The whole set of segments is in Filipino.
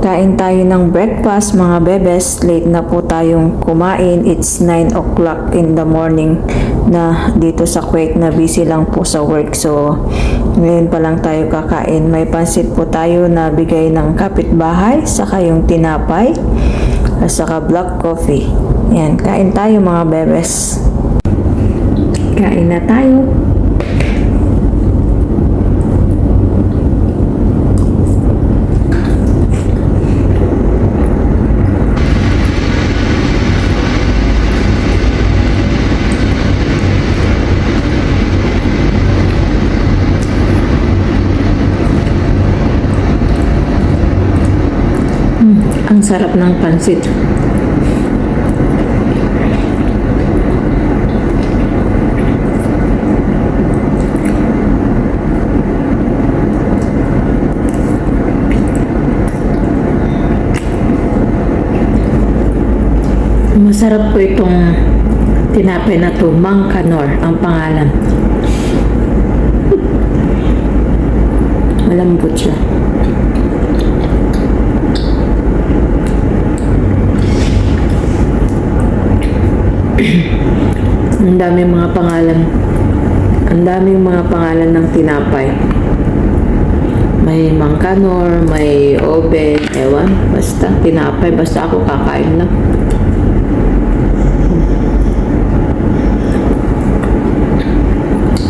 Kain tayo ng breakfast mga bebes. Late na po tayong kumain. It's 9 o'clock in the morning na dito sa Kuwait, na busy lang po sa work. So, ngayon pa lang tayo kakain. May pansit po tayo na bigay ng kapitbahay, saka yung tinapay, at saka black coffee. Yan, kain tayo mga bebes. Kain na tayo. Ang sarap ng pansit. Masarap po itong tinapay na to. Mang Kanor ang pangalan. Malambot siya. Ang daming mga pangalan. Ang daming mga pangalan ng tinapay. May Mang Kanor, may Obed, ewan, basta tinapay, basta ako kakain lang.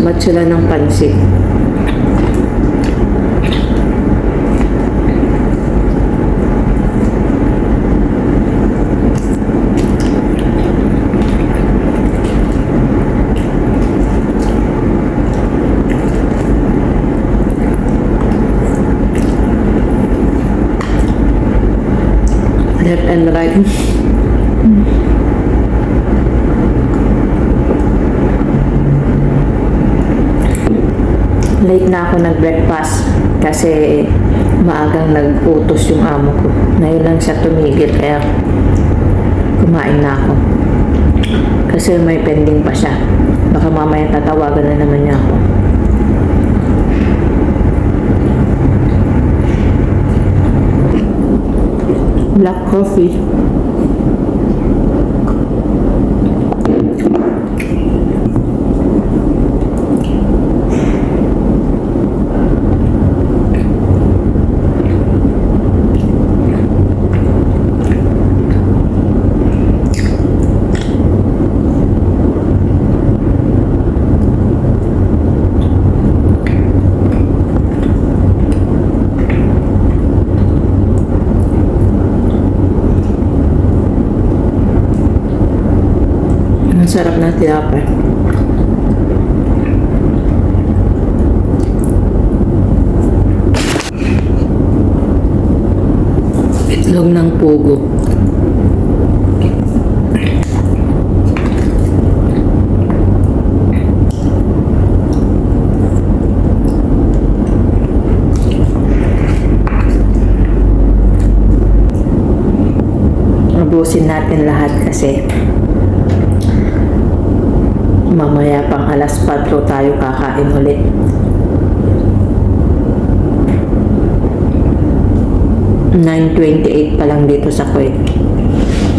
Ba't sila ng pansit? Left and right. Late na ako nag-breakfast kasi maagang nag-utos yung amo ko. Ngayon lang siya tumigil kaya kumain na ako. Kasi may pending pa siya. Baka mamaya tatawagan na naman niya ako. Black coffee. Ang sarap na tinapay. Itlog ng pugo. Ubusin natin lahat kasi mamaya pang alas 4 tayo kakain ulit. (9:28) pa lang dito sa Kuwait.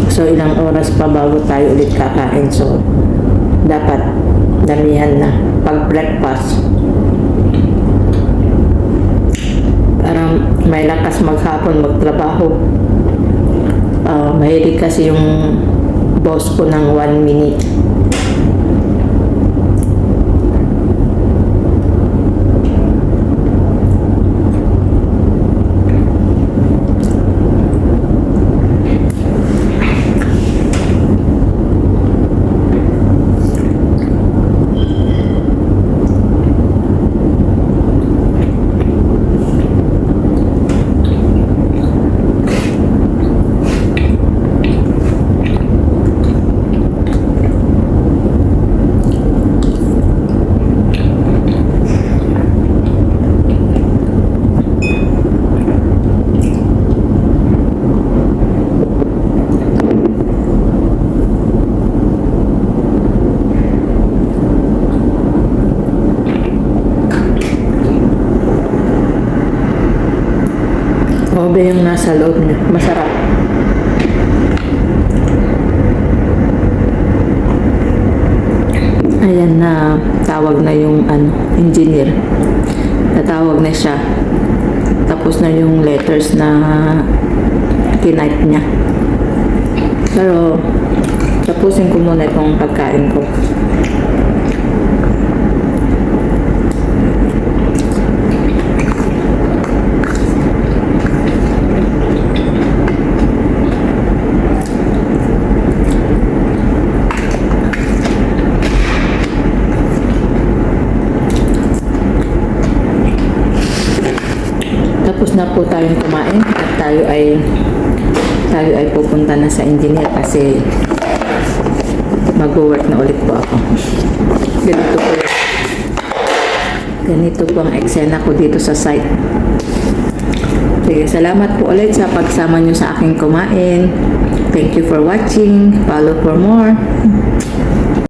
So ilang oras pa bago tayo ulit kakain. So dapat damihan na pag breakfast para may lakas maghapon magtrabaho. Mahilig kasi yung boss ko ng 1 minute. nasa loob niya. Masarap. Ayan na, tawag na yung engineer. Natawag na siya. Tapos na yung letters na tinype niya. Pero, tapusin ko muna itong pagkain ko. Tapos na po tayong kumain at tayo ay pupunta na sa engineer kasi mag-work na ulit po ako. Ganito po ang eksena ko dito sa site. Sige, salamat po ulit sa pagsama nyo sa aking kumain. Thank you for watching. Follow for more.